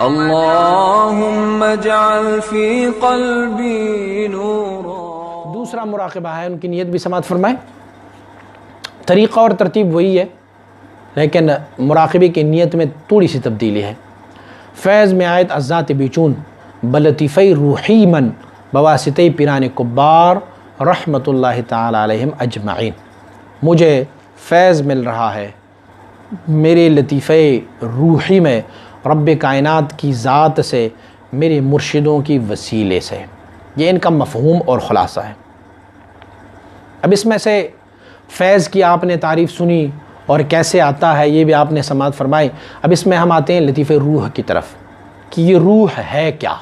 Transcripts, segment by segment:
اللہم اجعل فی قلبی نورا۔ دوسرا مراقبہ ہے، ان کی نیت بھی سماعت فرمائیں۔ طریقہ اور ترتیب وہی ہے، لیکن مراقبے کی نیت میں تھوڑی سی تبدیلی ہے۔ فیض میں آیت ازات بیچون بلطیفی روحی من بواسطہ پیران کبار رحمت اللہ تعالی علیہم اجمعین۔ مجھے فیض مل رہا ہے میرے لطیفے روحی میں رب کائنات کی ذات سے، میرے مرشدوں کی وسیلے سے۔ یہ ان کا مفہوم اور خلاصہ ہے۔ اب اس میں سے فیض کی آپ نے تعریف سنی اور کیسے آتا ہے یہ بھی آپ نے سماعت فرمائی۔ اب اس میں ہم آتے ہیں لطیفے روح کی طرف کہ یہ روح ہے کیا۔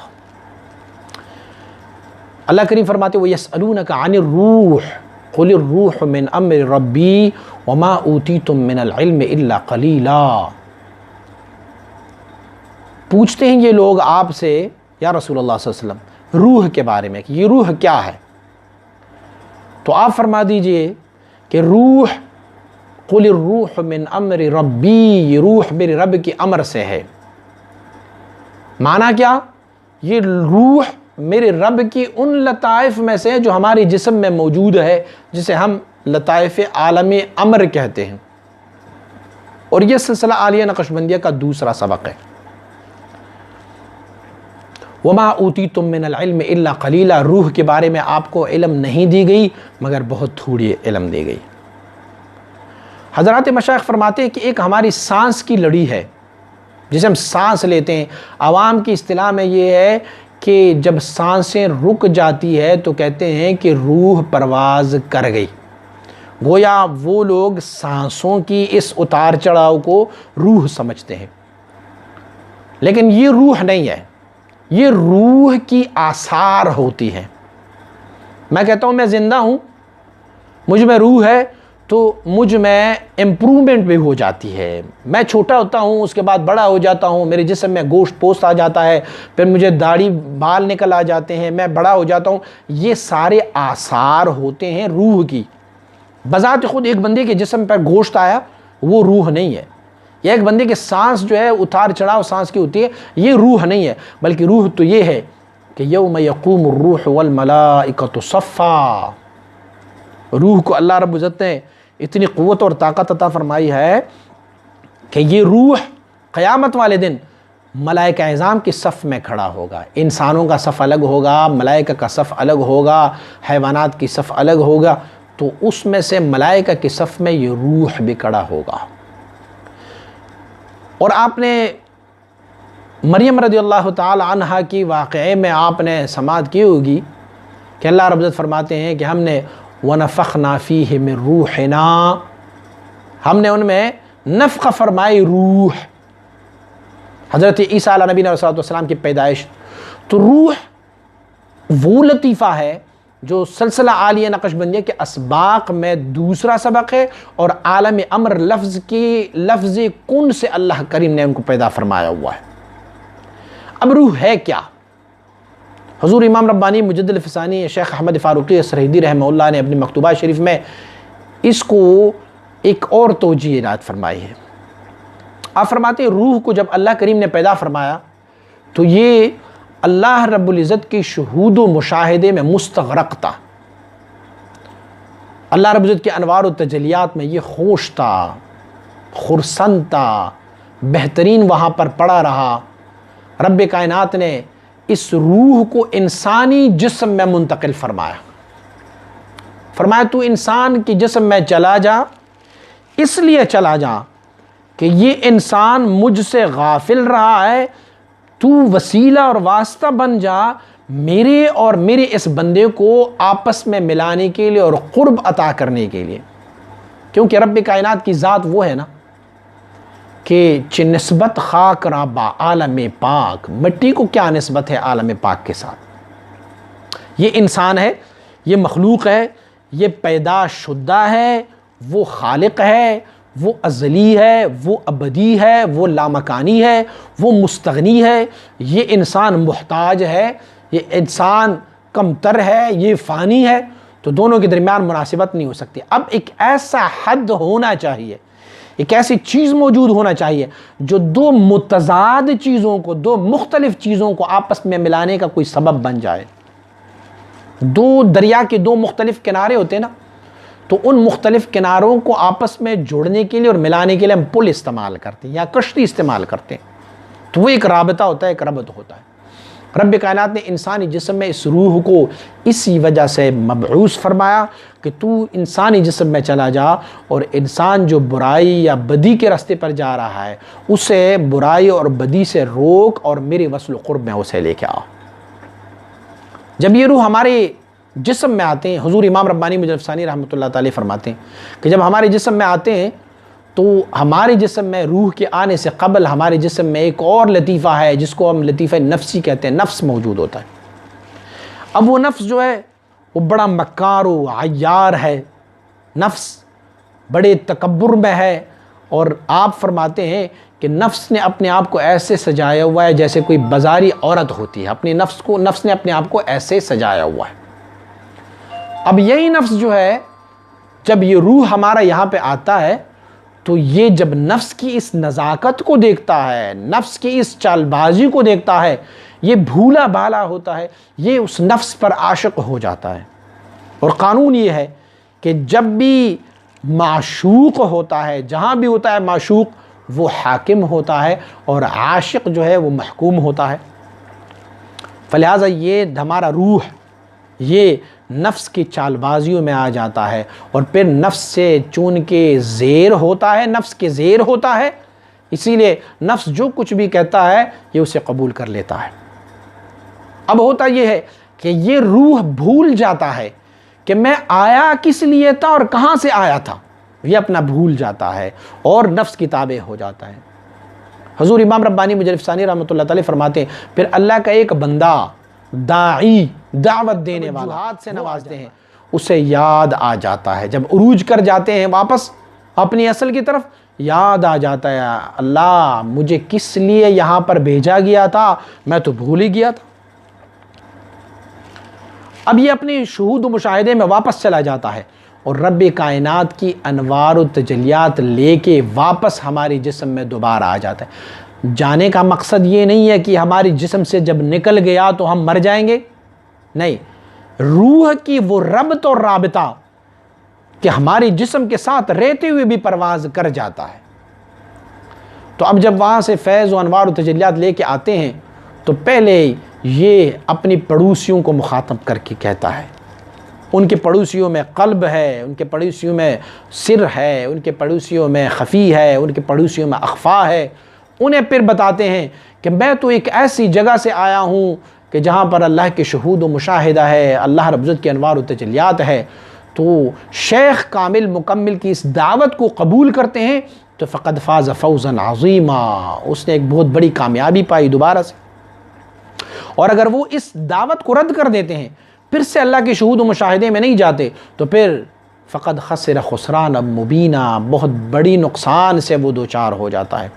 اللہ کریم فرماتے وَيَسْأَلُونَكَ عَنِ الرُّوحِ قُلِ الرُّوحُ مِنْ أَمْرِ رَبِّي وَمَا أُوتِيتُم مِّنَ الْعِلْمِ إِلَّا قَلِيلًا۔ پوچھتے ہیں یہ لوگ آپ سے یا رسول اللہ صلی اللہ علیہ وسلم روح کے بارے میں کہ یہ روح کیا ہے، تو آپ فرما دیجئے کہ روح قُلِ الرُّوحُ مِنْ أَمْرِ رَبِّي، یہ روح میرے رب کی امر سے ہے۔ معنی کیا؟ یہ روح میرے رب کی ان لطائف میں سے جو ہماری جسم میں موجود ہے، جسے ہم لطائف عالم امر کہتے ہیں، اور یہ سلسلہ عالیہ نقشبندیہ کا دوسرا سبق ہے۔ وَمَا أُوتِيتُم مِّنَ الْعِلْمِ إِلَّا قَلِيلًا، روح کے بارے میں آپ کو علم نہیں دی گئی مگر بہت تھوڑی علم دی گئی۔ حضرات مشائخ فرماتے ہیں کہ ایک ہماری سانس کی لڑی ہے جسے ہم سانس لیتے ہیں۔ عوام کی اصطلاح میں یہ ہے کہ جب سانسیں رک جاتی ہے تو کہتے ہیں کہ روح پرواز کر گئی۔ گویا وہ لوگ سانسوں کی اس اتار چڑھاؤ کو روح سمجھتے ہیں، لیکن یہ روح نہیں ہے، یہ روح کی آثار ہوتی ہیں۔ میں کہتا ہوں میں زندہ ہوں، مجھ میں روح ہے تو مجھ میں امپرومنٹ بھی ہو جاتی ہے۔ میں چھوٹا ہوتا ہوں، اس کے بعد بڑا ہو جاتا ہوں، میرے جسم میں گوشت پوست آ جاتا ہے، پھر مجھے داڑھی بال نکل آ جاتے ہیں، میں بڑا ہو جاتا ہوں۔ یہ سارے آثار ہوتے ہیں روح کی۔ بذات خود ایک بندے کے جسم پر گوشت آیا وہ روح نہیں ہے، یا ایک بندے کے سانس جو ہے اتار چڑھاؤ سانس کی ہوتی ہے، یہ روح نہیں ہے، بلکہ روح تو یہ ہے کہ یوم یقوم الروح والملائکۃ صفا۔ روح کو اللہ رب العزت نے اتنی قوت اور طاقت عطا فرمائی ہے کہ یہ روح قیامت والے دن ملائکہ اعظام کی صف میں کھڑا ہوگا۔ انسانوں کا صف الگ ہوگا، ملائکہ کا صف الگ ہوگا، حیوانات کی صف الگ ہوگا، تو اس میں سے ملائکہ کی صف میں یہ روح بھی کھڑا ہوگا۔ اور آپ نے مریم رضی اللہ تعالی عنہا کی واقعے میں آپ نے سماعت کی ہوگی کہ اللہ رب العزت فرماتے ہیں کہ ہم نے وَنَفَخْنَا فِيهِ مِن رُوحِنَا، ہم نے ان میں نفخ فرمائی روح۔ حضرت عیسیٰ علیہ نبی صلی اللہ علیہ وسلم کی پیدائش، تو روح وہ لطیفہ ہے جو سلسلہ عالیہ نقشبندیہ کے اسباق میں دوسرا سبق ہے، اور عالم امر لفظ کن سے اللہ کریم نے ان کو پیدا فرمایا ہوا ہے۔ اب روح ہے کیا؟ حضور امام ربانی مجدد الفسانی شیخ احمد فاروقی سرہیدی رحمہ اللہ نے اپنی مکتوبات شریف میں اس کو ایک اور توجیہ عنایت فرمائی ہے۔ آپ فرماتے ہیں روح کو جب اللہ کریم نے پیدا فرمایا تو یہ اللہ رب العزت کی شہود و مشاہدے میں مستغرق تھا۔ اللہ رب العزت کے انوار و تجلیات میں یہ خوش تھا، خرسند تھا، بہترین وہاں پر پڑا رہا۔ رب کائنات نے اس روح کو انسانی جسم میں منتقل فرمایا۔ فرمایا تو انسان کی جسم میں چلا جا، اس لیے چلا جا کہ یہ انسان مجھ سے غافل رہا ہے، تو وسیلہ اور واسطہ بن جا میرے اور میرے اس بندے کو آپس میں ملانے کے لیے اور قرب عطا کرنے کے لیے۔ کیونکہ رب کائنات کی ذات وہ ہے نا کہ چہ نسبت خاک را با عالم پاک، مٹی کو کیا نسبت ہے عالم پاک کے ساتھ؟ یہ انسان ہے، یہ مخلوق ہے، یہ پیدا شدہ ہے، وہ خالق ہے، وہ ازلی ہے، وہ ابدی ہے، وہ لامکانی ہے، وہ مستغنی ہے۔ یہ انسان محتاج ہے، یہ انسان کمتر ہے، یہ فانی ہے، تو دونوں کے درمیان مناسبت نہیں ہو سکتی۔ اب ایک ایسا حد ہونا چاہیے ایک ایسی چیز موجود ہونا چاہیے جو دو متضاد چیزوں کو، دو مختلف چیزوں کو آپس میں ملانے کا کوئی سبب بن جائے۔ دو دریا کے دو مختلف کنارے ہوتے ہیں نا، تو ان مختلف کناروں کو آپس میں جوڑنے کے لیے اور ملانے کے لیے ہم پل استعمال کرتے ہیں یا کشتی استعمال کرتے ہیں، تو وہ ایک رابطہ ہوتا ہے، ایک ربط ہوتا ہے۔ رب کائنات نے انسانی جسم میں اس روح کو اسی وجہ سے مبعوث فرمایا کہ تو انسانی جسم میں چلا جا اور انسان جو برائی یا بدی کے راستے پر جا رہا ہے اسے برائی اور بدی سے روک اور میرے وصل و قرب میں اسے لے کے آ۔ جب یہ روح ہمارے جسم میں آتے ہیں، حضور امام ربانی مجدد ثانی رحمۃ اللہ تعالی فرماتے ہیں کہ جب ہمارے جسم میں آتے ہیں تو ہمارے جسم میں روح کے آنے سے قبل ہمارے جسم میں ایک اور لطیفہ ہے جس کو ہم لطیفہ نفسی کہتے ہیں، نفس موجود ہوتا ہے۔ اب وہ نفس جو ہے وہ بڑا مکار و عیار ہے، نفس بڑے تکبر میں ہے، اور آپ فرماتے ہیں کہ نفس نے اپنے آپ کو ایسے سجایا ہوا ہے جیسے کوئی بازاری عورت ہوتی ہے، اپنے نفس نے اپنے آپ کو ایسے سجایا ہوا ہے۔ اب یہی نفس جو ہے جب یہ روح ہمارا یہاں پہ آتا ہے تو یہ جب نفس کی اس نزاکت کو دیکھتا ہے، نفس کی اس چال بازی کو دیکھتا ہے، یہ بھولا بھالا ہوتا ہے، یہ اس نفس پر عاشق ہو جاتا ہے۔ اور قانون یہ ہے کہ جب بھی معشوق ہوتا ہے، جہاں بھی ہوتا ہے معشوق، وہ حاکم ہوتا ہے اور عاشق جو ہے وہ محکوم ہوتا ہے۔ فلہذا یہ ہمارا روح یہ نفس کی چال بازیوں میں آ جاتا ہے اور پھر نفس سے چون کے زیر ہوتا ہے، نفس کے زیر ہوتا ہے، اسی لیے نفس جو کچھ بھی کہتا ہے یہ اسے قبول کر لیتا ہے۔ اب ہوتا یہ ہے کہ یہ روح بھول جاتا ہے کہ میں آیا کس لیے تھا اور کہاں سے آیا تھا، یہ اپنا بھول جاتا ہے اور نفس کی تابع ہو جاتا ہے۔ حضور امام ربانی مجدد ثانی رحمۃ اللہ تعالی فرماتے ہیں پھر اللہ کا ایک بندہ داعی، دعوت دینے والا، ہاتھ سے نوازتے ہیں، اسے یاد آ جاتا ہے، جب عروج کر جاتے ہیں واپس اپنی اصل کی طرف، یاد آ جاتا ہے اللہ مجھے کس لیے یہاں پر بھیجا گیا تھا، میں تو بھول ہی گیا تھا۔ اب یہ اپنے شہود و مشاہدے میں واپس چلا جاتا ہے اور رب کائنات کی انوار و تجلیات لے کے واپس ہمارے جسم میں دوبارہ آ جاتا ہے۔ جانے کا مقصد یہ نہیں ہے کہ ہماری جسم سے جب نکل گیا تو ہم مر جائیں گے، نہیں، روح کی وہ ربط اور رابطہ کہ ہمارے جسم کے ساتھ رہتے ہوئے بھی پرواز کر جاتا ہے۔ تو اب جب وہاں سے فیض و انوار و تجلیات لے کے آتے ہیں تو پہلے یہ اپنی پڑوسیوں کو مخاطب کر کے کہتا ہے، ان کے پڑوسیوں میں قلب ہے، ان کے پڑوسیوں میں سر ہے، ان کے پڑوسیوں میں خفی ہے، ان کے پڑوسیوں میں اخفا ہے۔ انہیں پھر بتاتے ہیں کہ میں تو ایک ایسی جگہ سے آیا ہوں کہ جہاں پر اللہ کے شہود و مشاہدہ ہے، اللہ رب العزت کے انوار و تجلیات ہے۔ تو شیخ کامل مکمل کی اس دعوت کو قبول کرتے ہیں تو فقد فاز فوزا عظیما، اس نے ایک بہت بڑی کامیابی پائی دوبارہ سے۔ اور اگر وہ اس دعوت کو رد کر دیتے ہیں، پھر سے اللہ کے شہود و مشاہدے میں نہیں جاتے، تو پھر فقد خسر خسران مبینہ، بہت بڑی نقصان سے وہ دوچار ہو جاتا ہے۔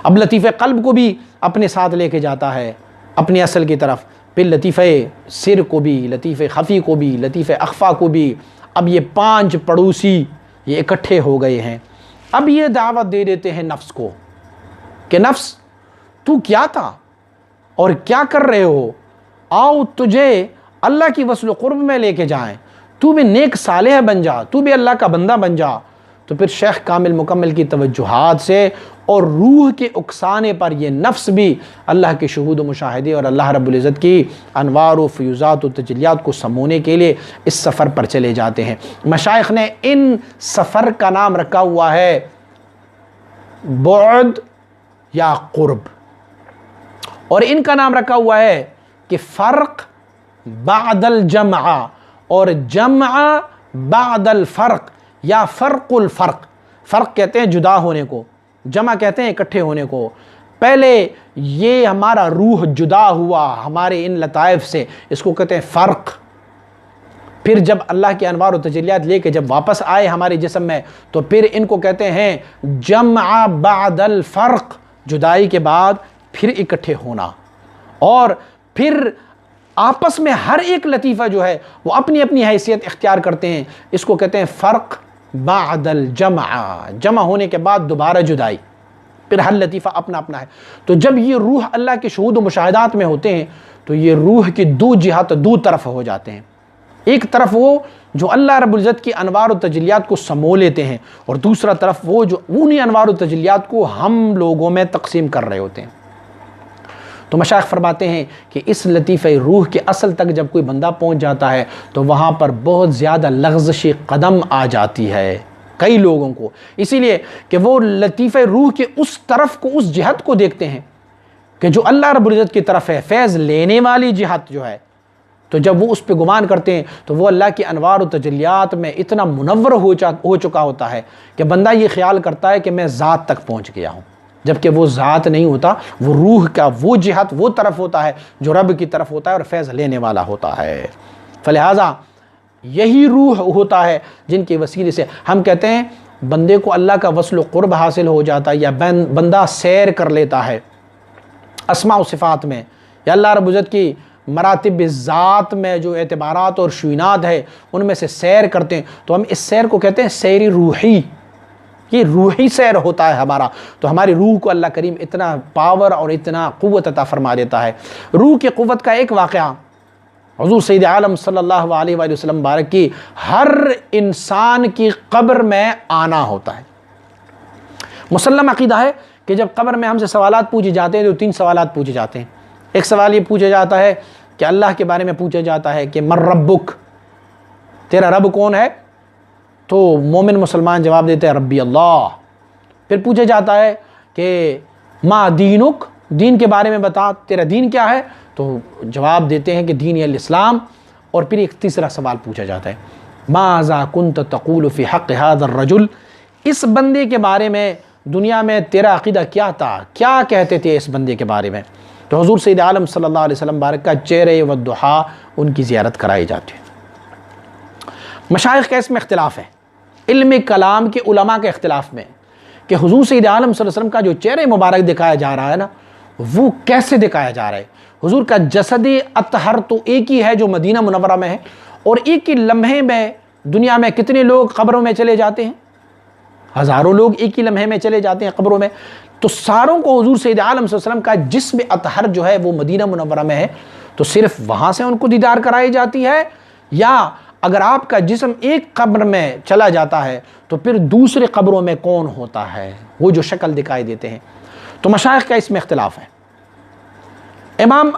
اب لطیفہ قلب کو بھی اپنے ساتھ لے کے جاتا ہے اپنی اصل کی طرف، پھر لطیفہ سر کو بھی، لطیفہ خفی کو بھی، لطیفہ اخفا کو بھی۔ اب یہ 5 پڑوسی یہ اکٹھے ہو گئے ہیں۔ اب یہ دعوت دے دیتے ہیں نفس کو کہ نفس تو کیا تھا اور کیا کر رہے ہو، آؤ تجھے اللہ کی وصل و قرب میں لے کے جائیں، تو بھی نیک صالح بن جا، تو بھی اللہ کا بندہ بن جا۔ تو پھر شیخ کامل مکمل کی توجہات سے اور روح کے اکسانے پر یہ نفس بھی اللہ کے شہود و مشاہدے اور اللہ رب العزت کی انوار و فیوزات و تجلیات کو سمونے کے لیے اس سفر پر چلے جاتے ہیں۔ مشائخ نے ان سفر کا نام رکھا ہوا ہے بعد یا قرب، اور ان کا نام رکھا ہوا ہے کہ فرق بعد الجمع اور جمع بعد الفرق یا فرق الفرق۔ فرق کہتے ہیں جدا ہونے کو، جمع کہتے ہیں اکٹھے ہونے کو۔ پہلے یہ ہمارا روح جدا ہوا ہمارے ان لطائف سے، اس کو کہتے ہیں فرق۔ پھر جب اللہ کے انوار و تجلیات لے کے جب واپس آئے ہمارے جسم میں تو پھر ان کو کہتے ہیں جمع بعد الفرق، جدائی کے بعد پھر اکٹھے ہونا۔ اور پھر آپس میں ہر ایک لطیفہ جو ہے وہ اپنی اپنی حیثیت اختیار کرتے ہیں، اس کو کہتے ہیں فرق بعد الجمع، جمع ہونے کے بعد دوبارہ جدائی، پھر ہر لطیفہ اپنا اپنا ہے۔ تو جب یہ روح اللہ کے شہود و مشاہدات میں ہوتے ہیں تو یہ روح کی دو جہت، دو طرف ہو جاتے ہیں۔ ایک طرف وہ جو اللہ رب العزت کی انوار و تجلیات کو سمو لیتے ہیں، اور دوسرا طرف وہ جو انہی انوار و تجلیات کو ہم لوگوں میں تقسیم کر رہے ہوتے ہیں۔ تو مشائخ فرماتے ہیں کہ اس لطیفہ روح کے اصل تک جب کوئی بندہ پہنچ جاتا ہے تو وہاں پر بہت زیادہ لغزش قدم آ جاتی ہے کئی لوگوں کو، اسی لیے کہ وہ لطیفہ روح کے اس طرف کو، اس جہت کو دیکھتے ہیں کہ جو اللہ رب العزت کی طرف ہے، فیض لینے والی جہت جو ہے، تو جب وہ اس پہ گمان کرتے ہیں تو وہ اللہ کی انوار و تجلیات میں اتنا منور ہو چکا ہوتا ہے کہ بندہ یہ خیال کرتا ہے کہ میں ذات تک پہنچ گیا ہوں، جبکہ وہ ذات نہیں ہوتا، وہ روح کا وہ جہت، وہ طرف ہوتا ہے جو رب کی طرف ہوتا ہے اور فیض لینے والا ہوتا ہے۔ فلہذا یہی روح ہوتا ہے جن کے وسیلے سے ہم کہتے ہیں بندے کو اللہ کا وصل و قرب حاصل ہو جاتا ہے، یا بندہ سیر کر لیتا ہے اسماء و صفات میں، یا اللہ رب العزت کی مراتب ذات میں جو اعتبارات اور شوینات ہے ان میں سے سیر کرتے ہیں، تو ہم اس سیر کو کہتے ہیں سیر روحی، یہ روحی سیر ہوتا ہے ہمارا۔ تو ہماری روح کو اللہ کریم اتنا پاور اور اتنا قوت عطا فرما دیتا ہے۔ روح کی قوت کا ایک واقعہ حضور سید عالم صلی اللہ علیہ وآلہ وسلم مبارک کی ہر انسان کی قبر میں آنا ہوتا ہے۔ مسلم عقیدہ ہے کہ جب قبر میں ہم سے سوالات پوچھے جاتے ہیں تو 3 سوالات پوچھے جاتے ہیں۔ ایک سوال یہ پوچھا جاتا ہے کہ اللہ کے بارے میں پوچھا جاتا ہے کہ من ربک، تیرا رب کون ہے؟ تو مومن مسلمان جواب دیتے ہیں ربی اللہ۔ پھر پوچھا جاتا ہے کہ ما دینک، دین کے بارے میں بتا، تیرا دین کیا ہے؟ تو جواب دیتے ہیں کہ دین الاسلام۔ اور پھر ایک تیسرا سوال پوچھا جاتا ہے ماذا کنت تقول فی حق هذا الرجل، اس بندے کے بارے میں دنیا میں تیرا عقیدہ کیا تھا، کیا کہتے تھے اس بندے کے بارے میں؟ تو حضور سید عالم صلی اللہ علیہ وسلم بارک کا چہرے و دحا ان کی زیارت کرائی جاتی ہے۔ مشائخ کا اس میں اختلاف ہے، علم کلام کے علماء کے اختلاف میں، کہ حضور سید عالم صلی اللہ علیہ وسلم کا جو چہرے مبارک دکھایا جا رہا ہے نا، وہ کیسے دکھایا جا رہا ہے؟ حضور کا جسد اطہر تو ایک ہی ہے جو مدینہ منورہ میں ہے، اور ایک ہی لمحے میں دنیا میں کتنے لوگ قبروں میں چلے جاتے ہیں؟ ہزاروں لوگ ایک ہی لمحے میں چلے جاتے ہیں قبروں میں۔ تو ساروں کو حضور سید عالم صلی اللہ علیہ وسلم کا جسم اطہر جو ہے وہ مدینہ منورہ میں ہے، تو صرف وہاں سے ان کو دیدار کرائی جاتی ہے، یا اگر آپ کا جسم ایک قبر میں چلا جاتا ہے تو پھر دوسرے قبروں میں کون ہوتا ہے، وہ جو شکل دکھائی دیتے ہیں؟ تو مشائخ کا اس میں اختلاف ہے۔ امام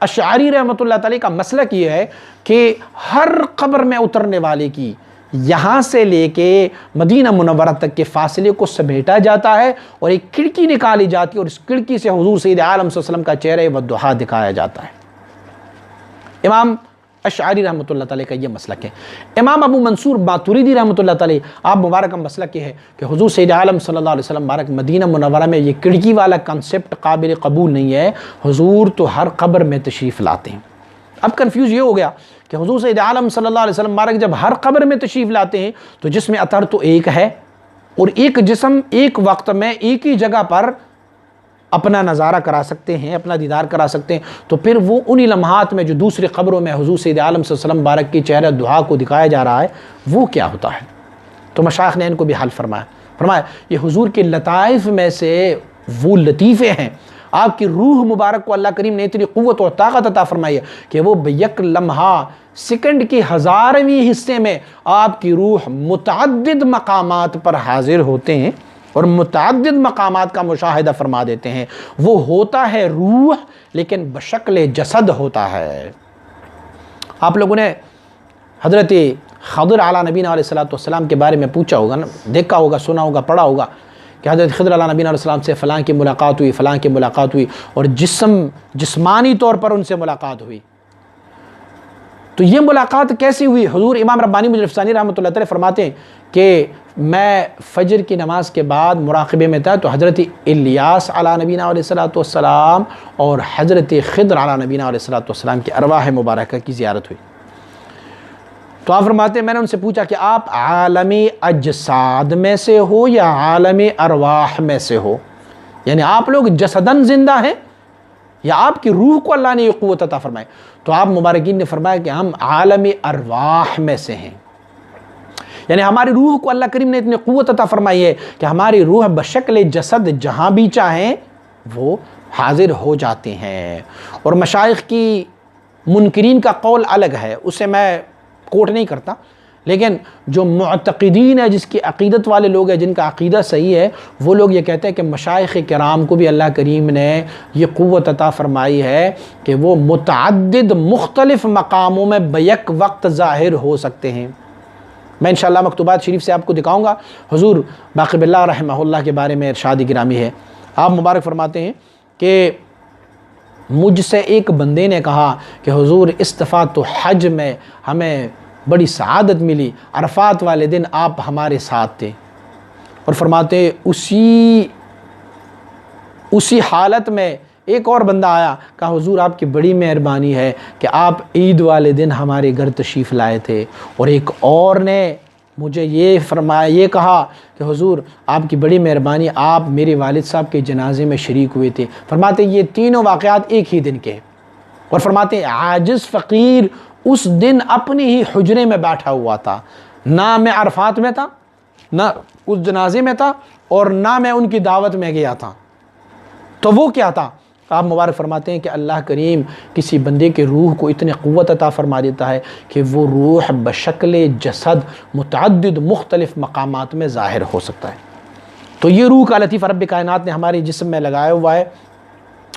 اشعری رحمۃ اللہ تعالی کا مسلک یہ ہے کہ ہر قبر میں اترنے والے کی یہاں سے لے کے مدینہ منورہ تک کے فاصلے کو سمیٹا جاتا ہے اور ایک کھڑکی نکالی جاتی ہے، اور اس کھڑکی سے حضور سید عالم صلی اللہ علیہ وسلم کا چہرہ و دحا دکھایا جاتا ہے۔ امام اشعری رحمۃ اللہ تعالی کا یہ مسلک ہے۔ امام ابو منصور ماتوریدی رحمۃ اللہ تعالی آپ مبارک کا مسلک یہ ہے کہ حضور سید عالم صلی اللہ علیہ وسلم مبارک مدینہ منورہ میں یہ کھڑکی والا کنسپٹ قابل قبول نہیں ہے، حضور تو ہر قبر میں تشریف لاتے ہیں۔ اب کنفیوز یہ ہو گیا کہ حضور سید عالم صلی اللہ علیہ وسلم مبارک جب ہر قبر میں تشریف لاتے ہیں تو جسم اطہر تو ایک ہے، اور ایک جسم ایک وقت میں ایک ہی جگہ پر اپنا نظارہ کرا سکتے ہیں، اپنا دیدار کرا سکتے ہیں، تو پھر وہ انہی لمحات میں جو دوسری قبروں میں حضور سید عالم صلی اللہ علیہ وسلم مبارک کی چہرہ دعا کو دکھایا جا رہا ہے وہ کیا ہوتا ہے؟ تو مشائخ نے ان کو بھی حل فرمایا یہ حضور کے لطائف میں سے وہ لطیفے ہیں، آپ کی روح مبارک کو اللہ کریم نے اتنی قوت اور طاقت عطا فرمائی ہے کہ وہ بیک لمحہ سیکنڈ کی 1000ویں حصے میں آپ کی روح متعدد مقامات پر حاضر ہوتے ہیں اور متعدد مقامات کا مشاہدہ فرما دیتے ہیں۔ وہ ہوتا ہے روح لیکن بشکل جسد ہوتا ہے۔ آپ لوگوں نے حضرت خضر علیہ نبینا علیہ السلام کے بارے میں پوچھا ہوگا نا، دیکھا ہوگا، سنا ہوگا، پڑھا ہوگا کہ حضرت خضر علیہ نبینا علیہ السلام سے فلاں کی ملاقات ہوئی، فلاں کی ملاقات ہوئی، اور جسمانی طور پر ان سے ملاقات ہوئی۔ تو یہ ملاقات کیسی ہوئی؟ حضور امام ربانی مجلس ثانی رحمۃ اللہ تعالی فرماتے ہیں کہ میں فجر کی نماز کے بعد مراقبے میں تھا تو حضرت الیاس علیہ نبینا علیہ السلام اور حضرت خضر علیہ نبینا علیہ السلام کی ارواح مبارکہ کی زیارت ہوئی۔ تو آپ فرماتے ہیں میں نے ان سے پوچھا کہ آپ عالم اجساد میں سے ہو یا عالم ارواح میں سے ہو، یعنی آپ لوگ جسدن زندہ ہیں یا آپ کی روح کو اللہ نے یہ قوت عطا فرمائی؟ تو آپ مبارکین نے فرمایا کہ ہم عالم ارواح میں سے ہیں، یعنی ہماری روح کو اللہ کریم نے اتنی قوت عطا فرمائی ہے کہ ہماری روح بشکل جسد جہاں بھی چاہیں وہ حاضر ہو جاتے ہیں۔ اور مشائخ کی منکرین کا قول الگ ہے، اسے میں کوٹ نہیں کرتا، لیکن جو معتقدین ہے، جس کی عقیدت والے لوگ ہیں، جن کا عقیدہ صحیح ہے، وہ لوگ یہ کہتے ہیں کہ مشائخ کرام کو بھی اللہ کریم نے یہ قوت عطا فرمائی ہے کہ وہ متعدد مختلف مقاموں میں بیک وقت ظاہر ہو سکتے ہیں۔ میں انشاءاللہ مکتوبات شریف سے آپ کو دکھاؤں گا۔ حضور باقی باللہ رحمہ اللہ کے بارے میں ارشاد گرامی ہے، آپ مبارک فرماتے ہیں کہ مجھ سے ایک بندے نے کہا کہ حضور اس دفعہ تو حج میں ہمیں بڑی سعادت ملی، عرفات والے دن آپ ہمارے ساتھ تھے۔ اور فرماتے اسی حالت میں ایک اور بندہ آیا، کہا حضور آپ کی بڑی مہربانی ہے کہ آپ عید والے دن ہمارے گھر تشریف لائے تھے۔ اور ایک اور نے مجھے یہ کہا کہ حضور آپ کی بڑی مہربانی، آپ میرے والد صاحب کے جنازے میں شریک ہوئے تھے۔ فرماتے یہ تینوں واقعات ایک ہی دن کے، اور فرماتے عاجز فقیر اس دن اپنے ہی حجرے میں بیٹھا ہوا تھا، نہ میں عرفات میں تھا، نہ اس جنازے میں تھا، اور نہ میں ان کی دعوت میں گیا تھا۔ تو وہ کیا تھا؟ آپ مبارک فرماتے ہیں کہ اللہ کریم کسی بندے کے روح کو اتنی قوت عطا فرما دیتا ہے کہ وہ روح بشکل جسد متعدد مختلف مقامات میں ظاہر ہو سکتا ہے۔ تو یہ روح کا لطیفہ رب کائنات نے ہمارے جسم میں لگایا ہوا ہے،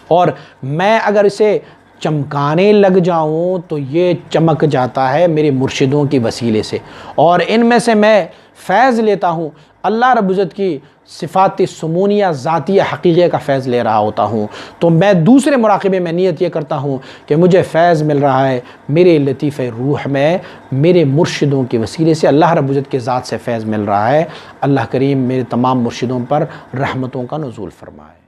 اور میں اگر اسے چمکانے لگ جاؤں تو یہ چمک جاتا ہے میرے مرشدوں کی وسیلے سے، اور ان میں سے میں فیض لیتا ہوں، اللہ رب العزت کی صفات سمونیہ ذاتیہ حقیقیہ کا فیض لے رہا ہوتا ہوں۔ تو میں دوسرے مراقبے میں نیت یہ کرتا ہوں کہ مجھے فیض مل رہا ہے میرے لطیف روح میں، میرے مرشدوں کے وسیلے سے اللہ رب العزت کے ذات سے فیض مل رہا ہے۔ اللہ کریم میرے تمام مرشدوں پر رحمتوں کا نزول فرمائے۔